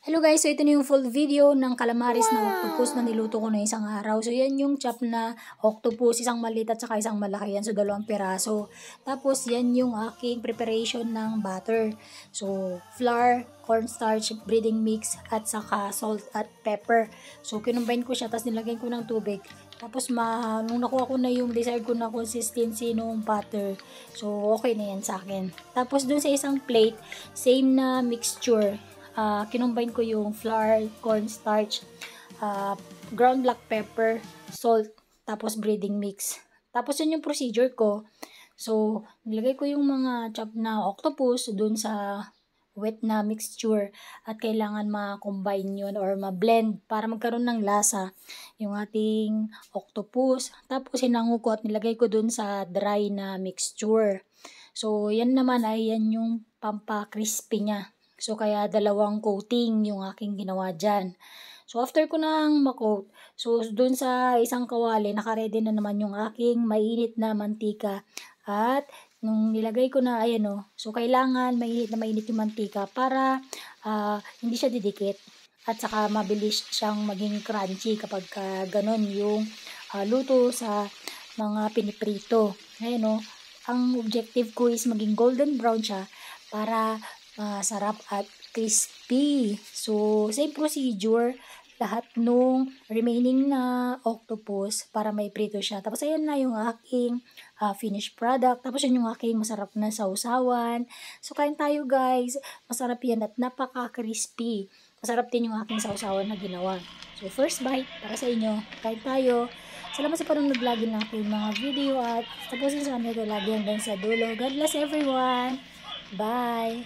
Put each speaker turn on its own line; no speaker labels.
Hello guys, so ito na yung full video ng calamaris na octopus na niluto ko na isang araw. So yan yung chop na octopus, isang maliit at saka isang malaki yan. So 2 piraso. Tapos yan yung aking preparation ng butter. So flour, cornstarch, breading mix at saka salt at pepper. So kinumbine ko siya tapos nilagyan ko ng tubig. Tapos nung nakuha ko na yung desired ko na consistency ng butter, so okay na yan sa akin. Tapos dun sa isang plate, same na mixture. Kinumbine ko yung flour, cornstarch, ground black pepper, salt, tapos breading mix. Tapos yun yung procedure ko. So, nilagay ko yung mga chop na octopus dun sa wet na mixture at kailangan ma-combine yun or ma-blend para magkaroon ng lasa yung ating octopus. Tapos hinango ko at nilagay ko dun sa dry na mixture. So, yan naman ay yan yung pampa-crispy niya. So, kaya 2 coating yung aking ginawa dyan. So, after ko nang ma-coat, so, dun sa isang kawali, nakaredy na naman yung aking mainit na mantika. At, nung nilagay ko na, ayan o, so, kailangan mainit yung mantika para hindi siya didikit. At saka, mabilis siyang maging crunchy kapag ganon yung luto sa mga piniprito. Ayan o, ang objective ko is maging golden brown siya para sarap at crispy. So, same procedure, lahat nung remaining na octopus para may prito siya. Tapos, ayan na yung aking finished product. Tapos, yun yung aking masarap na sausawan. So, kain tayo guys. Masarap yan at napaka-crispy. Masarap din yung aking sausawan na ginawa. So, first bite para sa inyo. Kain tayo. Salamat sa panonood lagi ng aking mga video at tapusin sa kanila lagi hanggang sa dulo. God bless everyone. Bye!